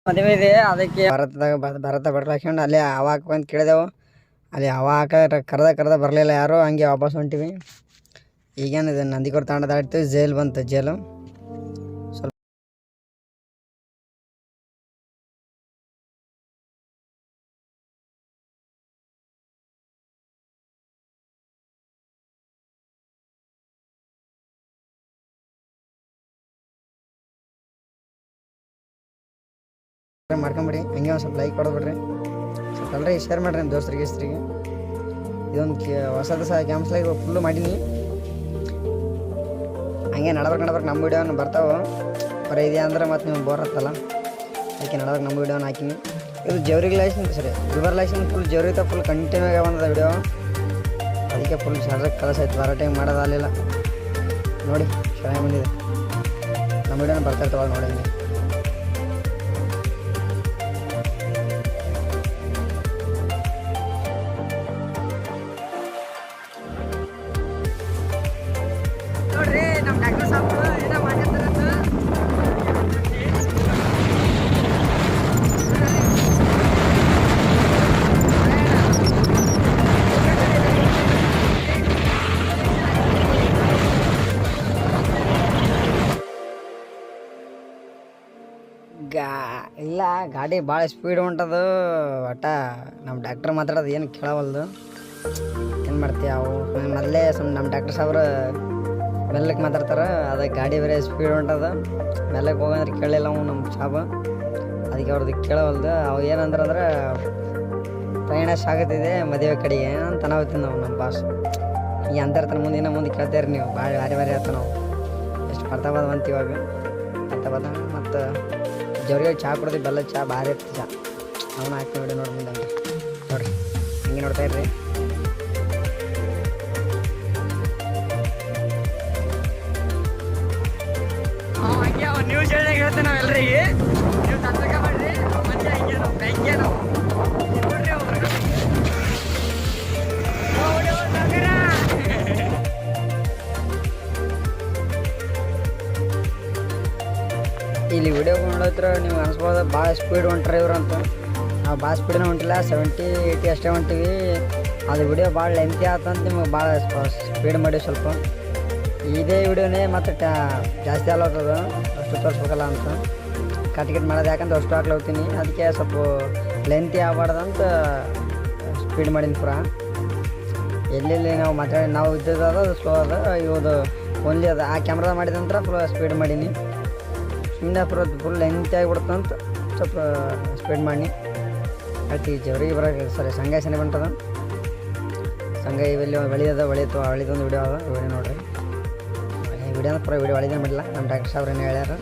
ಮದುವೆ ಇದೆ ಅದಕ್ಕೆ ಭರತ ಬಟ್ಲು ಹಾಕ್ಕೊಂಡು ಅಲ್ಲಿ ಹವಾ ಹಾಕ್ಬೇಕಂತ ಕೇಳಿದೆವು. ಅಲ್ಲಿ ಹವಾ ಕರೆದ ಬರಲಿಲ್ಲ ಯಾರು, ಹಂಗೆ ವಾಪಸ್ ಹೊಂಟಿವಿ. ಈಗೇನಿದೆ ನಂದಿಕೋರ್ ತಾಂಡ ದಾಟ್ತೀವಿ, ಜೈಲು ಬಂತು. ಜೈಲು ಸ್ವಲ್ಪ ಮಾಡ್ಕೊಂಬಿಡಿ. ಹಂಗೆ ಒಂದು ಸ್ವಲ್ಪ ಲೈಕ್ ಕೊಡ್ಬಿಡ್ರಿ, ಸ್ವಲ್ಪ ಎಲ್ಲರಿ ಶೇರ್ ಮಾಡಿರಿ ನಿಮ್ಮ ದೋಸ್ತರಿಗೆ ಇಸ್ತ್ರಿಗೆ. ಇದೊಂದು ಹೊಸದು ಸಹ ಕ್ಯಾಂಪ್ಸ್ಲಾಗಿ ಫುಲ್ಲು ಮಾಡೀನಿ. ಹಂಗೆ ನಡ್ಬೇಕು ನಮ್ಮ ವೀಡಿಯೋನ ಬರ್ತಾವೆ. ಬರೀ ಇದೆ ಅಂದ್ರೆ ಮತ್ತು ನೀವು ಬೋರ್ ಹತ್ತಲ್ಲ, ಅದಕ್ಕೆ ನಡ್ಬೇಕು ನಮ್ಮ ವೀಡಿಯೋನ ಹಾಕಿನಿ. ಇದು ಜವ್ರಿಗೆ ಲೈಸೆನ್ಸ್ ಸರಿ, ಗುಲ್ಬರ್ ಲೈಸೆನ್ಸ್ ಫುಲ್ ಜವ್ರಿಗೆ ಫುಲ್ ಕಂಟಿನ್ಯೂ ಆಗಿ ಬಂದದ ವೀಡಿಯೋ. ಅದಕ್ಕೆ ಫುಲ್ ಶಾರ್ಟ್ರಾಗಿ ಕಲಸ ಆಯ್ತು, ಬರೋ ಟೈಮ್ ಮಾಡೋದಾಗಲಿಲ್ಲ. ನೋಡಿ ಚೆನ್ನಾಗಿ ಬಂದಿದೆ ನಮ್ಮ ವೀಡಿಯೋನ ಬರ್ತಾ ಇರ್ತವಾಗ ನೋಡಿ. ಹಂಗೆ ನೋಡ್ರಿ ನಮ್ಮ ಡಾಕ್ಟರ್ ಸಾಹೇಬ್ರು ಏನೋ ಮಾಡಿರ್ತಾರಂತ. ಇಲ್ಲ ಗಾಡಿ ಭಾಳ ಸ್ಪೀಡ್ ಹೊಂಟದು. ಒಟ್ಟ ನಮ್ಮ ಡಾಕ್ಟ್ರ್ ಮಾತಾಡೋದು ಏನು ಕೇಳವಲ್ದು. ಏನು ಮಾಡ್ತೀವಿ ಅವು ಮೊದಲೇ ನಮ್ಮ ಡಾಕ್ಟರ್ ಸಾಹೇಬ್ರು ಮೆಲ್ಲಕ್ಕೆ ಮಾತಾಡ್ತಾರೆ. ಅದಕ್ಕೆ ಗಾಡಿ ಬೇರೆ ಸ್ಪೀಡ್ ಹೊಂಟದ, ಮೆಲ್ಲಕ್ಕೆ ಹೋಗಂದ್ರೆ ಕೇಳಲಿಲ್ಲ ಅವು ನಮ್ಮ ಸಾಬ್. ಅದಕ್ಕೆ ಅವ್ರದ್ದು ಕೇಳವಲ್ದು. ಅವು ಏನಂದ್ರೆ ಪ್ರಯಾಣ ಸಾಗುತ್ತಿದೆ ಮದುವೆ ಕಡೆಗೆ ಅಂತ ನಾವು ನಮ್ಮ ಬಾಸ್ ಈಗ ಅಂತಿರ್ತಾನೆ. ಮುಂದೆ ಕೇಳ್ತಾಯಿರಿ ನೀವು, ಭಾಳ ಭಾರಿ ಹೇಳ್ತಾನೆ ನಾವು. ಎಷ್ಟು ಬರ್ತಾಬಾದ ಅಂತ ಇವಾಗ ಬರ್ತಾಬಾದ. ಮತ್ತು ಜವ್ರಿಗೆ ಚಹಾ ಕೊಡೋದು, ಬೆಲ್ಲ ಚಹಾ ಭಾರಿ ಇರ್ತದೆ. ಚಹಾ ಅವನ್ನ ಹಾಕಿ ನೋಡಿ ಮುಂದೆ ಹಂಗೆ ನೋಡಿರಿ, ಹಂಗೆ ನೋಡ್ತಾಯಿರ್ರಿ. ಹಂಗೆ ಅವ್ರು ನ್ಯೂಸ್ ಹೇಳಿದಾಗ ಹೇಳ್ತೇವೆ ನಾವೆಲ್ಲರಿಗೆ, ನೀವು ತತ್ವಕ್ಕೆ ಮಾಡ್ರಿ ಮತ್ತೆ ಹಂಗೆ ನಾವು ಬ್ಯಾಂಕ್ಗೆ ನಾವು ನೋಡ್ರಿ ಅವ್ರು ಇಲ್ಲಿ ವಿಡಿಯೋ ನೋಡಿದ್ರೆ ನೀವು ಅನಿಸ್ಬೋದು ಭಾಳ ಸ್ಪೀಡ್ ಹೊಂಟ್ರೆ ಇವ್ರು ಅಂತ. ನಾವು ಭಾಳ ಸ್ಪೀಡನ್ನ ಹೊಂಟಿಲ್ಲ, 70-80 ಅಷ್ಟೇ ಹೊಂಟಿವಿ. ಅದು ವಿಡಿಯೋ ಭಾಳ ಲೆಂತಿ ಆತಂತ ನಿಮ್ಗೆ ಭಾಳ ಸ್ಪೀಡ್ ಮಾಡಿ ಸ್ವಲ್ಪ. ಇದೇ ವಿಡಿಯೋನೇ ಮತ್ತು ಜಾಸ್ತಿ ಆಗ್ಲತ್ತದ, ಅಷ್ಟು ತೋರಿಸ್ಬೇಕಲ್ಲ ಅಂತ ಕಟ್ ಮಾಡೋದು. ಯಾಕಂದ್ರೆ ಅಷ್ಟು ಹಾಕ್ಲೋಗ್ತೀನಿ, ಅದಕ್ಕೆ ಸ್ವಲ್ಪ ಲೆಂತಿ ಆಗ್ಬಾರ್ದಂತ ಸ್ಪೀಡ್ ಮಾಡೀನಿ ಪೂರ. ಎಲ್ಲೆಲ್ಲಿ ನಾವು ಇದ್ದದ ಅದು ಸ್ಲೋ ಅದ, ಇವುದು ಓನ್ಲಿ ಅದು ಆ ಕ್ಯಾಮ್ರಾದ ಮಾಡಿದ ನಂತರ ಸ್ಪೀಡ್ ಮಾಡೀನಿ. ಸುಮ್ಮನೆ ಫುಲ್ ಲೆಂತಿ ಆಗಿಬಿಡ್ತಂತ ಸ್ವಲ್ಪ ಸ್ಪೀಡ್ ಮಾಡಿ ಆಯ್ತು. ಈ ಜವರಿಗೆ ಬರೋಕೆ ಸಂಘ ಸನಿ ಬಂಟದ. ಸಂಘ ಇವೆಲ್ಲಿ ಹೊಳಿದೊಂದು ವಿಡಿಯೋ ಅದ, ವಿಡಿಯೋ ನೋಡ್ರಿ. ವಿಡಿಯೋನ ಪೂರ ವಿಡಿಯೋ ಹೊಳಿದೇ ಮಾಡಿಲ್ಲ, ನಮ್ಮ ಡಾಕ್ಟರ್ ಸಾಹೇಬ್ರು ಏನು ಹೇಳ್ಯಾರ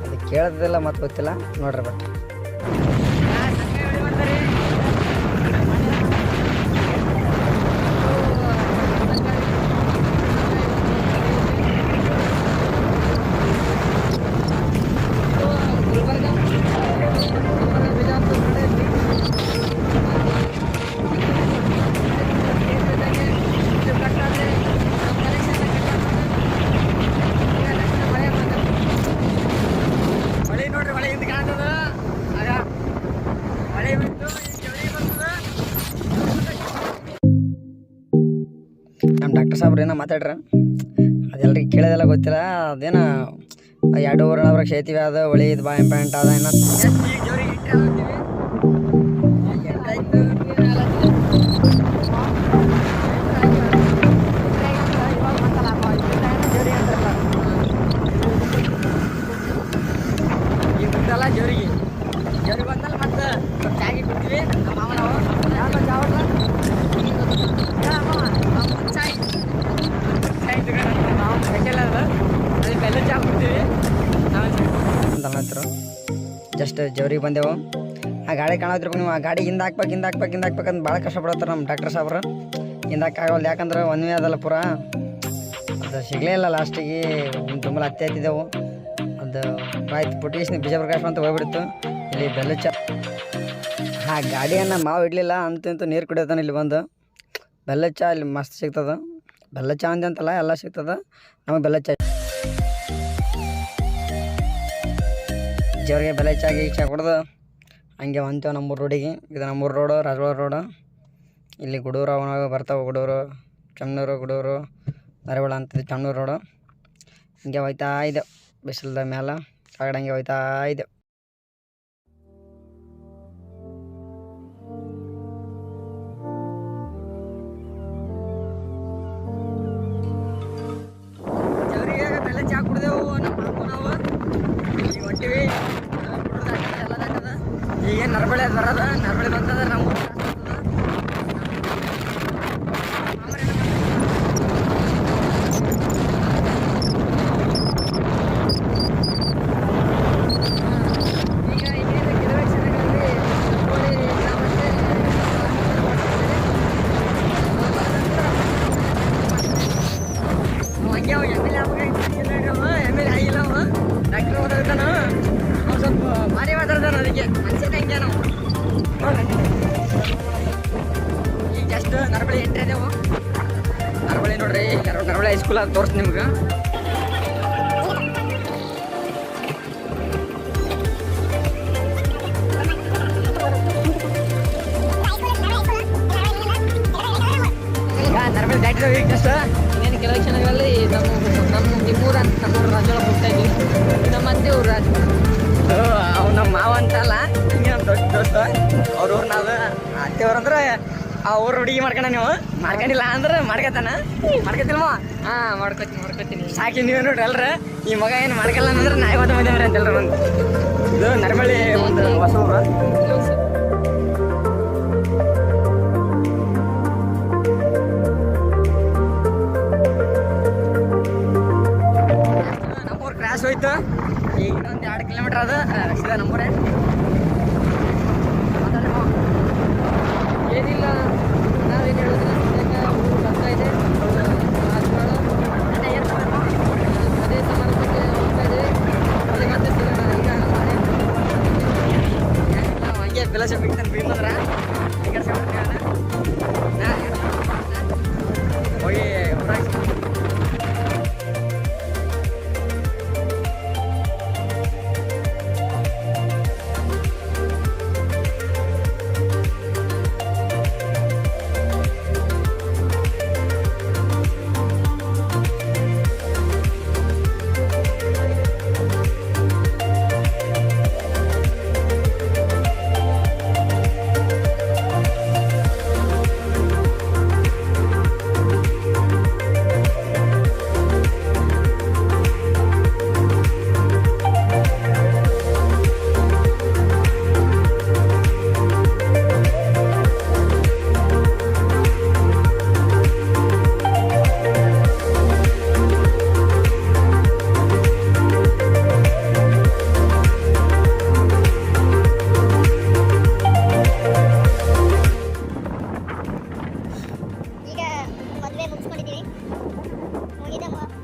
ಅದು ಕೇಳೋದಿಲ್ಲ ಮತ್ತು ಗೊತ್ತಿಲ್ಲ ನೋಡ್ರಿ. ಬಟ್ ನಮ್ಮ ಡಾಕ್ಟರ್ ಸಾಹೇಬ್ರು ಏನೋ ಮಾತಾಡ್ರ, ಅದೆಲ್ಲರಿಗೆ ಕೇಳೋದೆಲ್ಲ ಗೊತ್ತಿಲ್ಲ. ಅದೇನೋ 2 ವರ್ಷ ಐತಿವಿ, ಅದು ಹೊಳಿ ಇದು ಭಾಳ ಇಂಪಾರ್ಟೆಂಟ್ ಅದ. ಏನೋ ಜೋರಿಗೆ ಬಂದಲ್ಲ ಮತ್ತೆ ಚಾಗಿ ಕೊಡ್ತೀವಿ. ನಮ್ಮ ಮಾವ ಜಸ್ಟ್ ಜವ್ರಿಗೆ ಬಂದೆವು. ಆ ಗಾಡಿ ಕಾಣೋದ್ರಪ್ಪ ನೀವು, ಆ ಗಾಡಿ ಹಿಂದೆ ಹಾಕ್ಬೇಕಂತ ಭಾಳ ಕಷ್ಟಪಡತ್ತಾರೆ ನಮ್ಮ ಡಾಕ್ಟರ್ ಸಾಹೇಬ್ರು. ಹಿಂದೆ ಹಾಕಾಗಲ್ಲ, ಯಾಕಂದ್ರೆ ಒಂದೇ ಅದಲ್ಲ ಪೂರ. ಅದು ಸಿಗಲೇ ಇಲ್ಲ ಲಾಸ್ಟಿಗೆ. ತುಂಬ ಹತ್ತಿದೆವು. ಅದು ಆಯ್ತು ಪುಟೀಸ್ನ ಬಿಜ ಪ್ರಕಾಶ ಅಂತ ಹೋಗ್ಬಿಡ್ತು. ಇಲ್ಲಿ ಬೆಲ್ಲ ಚಾ, ಆ ಗಾಡಿಯನ್ನು ಮಾವು ಇಡಲಿಲ್ಲ ಅಂತೂ ನೀರು ಕುಡಿಯೋತಾನೆ. ಇಲ್ಲಿ ಬಂದು ಬೆಲ್ಲ ಚಾ ಇಲ್ಲಿ ಮಸ್ತ್ ಸಿಗ್ತದೆ. ಬೆಲ್ಲ ಚಾ ಅಂತಲ್ಲ ಎಲ್ಲ ಸಿಗ್ತದೆ ನಮಗೆ ಬೆಲ್ಲ ಚಾ. ಜೋರಿಗೆ ಬೆಲೆ ಚಾ ಕುಡ್ದು ಹಂಗೆ ಹೊಂತೇವೆ ನಮ್ಮೂರು ರೋಡಿಗೆ. ಇದು ನಮ್ಮೂರು ರೋಡು, ರಾಜವಾಡ ರೋಡು. ಇಲ್ಲಿ ಗುಡೂರು ಅವನಾಗ ಬರ್ತಾವೆ. ಗುಡೂರು, ಚಮ್ನೂರು, ಗುಡೂರು, ನರವಳ ಅಂತಿದ್ದು ಚಮ್ನೂರು ರೋಡು. ಹಿಂಗೆ ಹೋಯ್ತಾ ಇದ್ದೆವು ಬಿಸಿಲ್ದ ಮೇಲೆ ಕಾಗಡ ಹಂಗೆ ಹೋಯ್ತಾ ಇದ್ದೆವು. ಜವರಿಗೆ ಬೆಲೆ ಚಾ ಕುಡ್ದೆವು ನಮ್ಮ ಮಾಮು ನಾವು. ಈಗ ಹೊಂಟಿವಿ ಎಲ್ಲ ದಾಟದ. ಈಗೇನು ನರಬಳೆ ಅದು ಬರೋದು. ನರಬಳೆ ಬಂತದ ನಮ್ಮ ಈಗ ಜಸ್ಟ್ ನರಬಳಿ ಎಂಟ್ರಿ ಅದೇವು. ನರಬಳಿ ನೋಡ್ರಿ, ನರಬಳಿ ಹೈಸ್ಕೂಲ್ ಅದು ತೋರಿಸ್ ನಿಮ್ಗೆ. ನರಬಳಿ ದಾಟಿದ್ದೇವೆ ಈಗ ಜಸ್ಟ್. ಇನ್ನೇನು ಕೆಲವು ಕ್ಷಣಗಳಲ್ಲಿ ನಿಮ್ಮೂರು ಅಂತ ನಮ್ಮೂರು ರಾಜೋಳ ಹೋಗ್ತಾ ಇದ್ವಿ. ನಮ್ಮ ಅತ್ತೆ ಊರು ರಾಜ, ಅವ್ ನಮ್ಮ ಮಾವ ಅಂತಲ್ಲ, ಹಿಂಗೆ ನಮ್ಮ ದೊಡ್ಡ ದೋಸ್ತ. ಅವ್ರ ಊರು ನಾವು ಅತ್ತೆಯವ್ರು ಅಂದ್ರೆ ಆ ಊರು ಹುಡುಗಿ ಮಾಡ್ಕೊಂಡ. ನೀವು ಮಾಡ್ಕೊಂಡಿಲ್ಲ ಅಂದ್ರೆ ಮಾಡ್ಕೊತಾನ. ಮಾಡ್ಕೊತಿಲ್ವ? ಹಾಂ, ಮಾಡ್ಕೊತೀನಿ. ಸಾಕಿ ನೀವು ನೋಡ್ರಿ ಎಲ್ರ. ಈ ಮಗ ಏನು ಮಾಡ್ಕಲ್ಲ ಅಂದ್ರೆ ನಾಯಿ ಓದ ಮದುವೆ ಅಂತ ಎಲ್ರು ಒಂದು. ಇದು ನರಬಳ್ಳಿ ಒಂದು ಹೊಸ ಊರು. ನಮ್ಮೂರು ಕ್ರಾಸ್ ಹೋಯ್ತು. ಈಗ ಇನ್ನೊಂದು 2 ಕಿಲೋಮೀಟ್ರ್ ಅದು ಸೀದಾ ನಮ್ಮೂರೇ. ಏನಿಲ್ಲ, ನಾವೇನು ಹೇಳೋದಿಲ್ಲ. ಊರು ಬರ್ತಾ ಇದೆ, ಅದೇ ಸಮಾರಂಭಕ್ಕೆ ಹೋಗ್ತಾ ಇದೆ. ಅದೇ ಮತ್ತೆ ಸಿಗೋಣ. ಈಗ ನಾವು ಹಂಗೆ ಫಿಲಾಸಫಿಕ್ ತನಕ ಬೀಮಂದ್ರ ಈ ಕಡೆ ಹೋಗಿ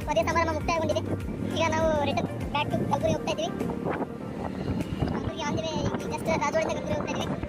ಮದುವೆ ಸಮಾರಂಭ ಮುಕ್ತಾಯಗೊಂಡಿದೆ. ಈಗ ನಾವು ರಿಟರ್ನ್ ಬ್ಯಾಕ್ ಟು ಕಲಬುರಗಿ ಹೋಗ್ತಾ ಇದ್ದೀವಿ. ಕಲಬುರಗಿ ಆನ್ ದಿ ವೇ, ಈಗ ಜಸ್ಟ್ ರಾಜವಾಡಿಂದ ಕಲಬುರಗಿ ಹೋಗ್ತಾ ಇದ್ದೀವಿ.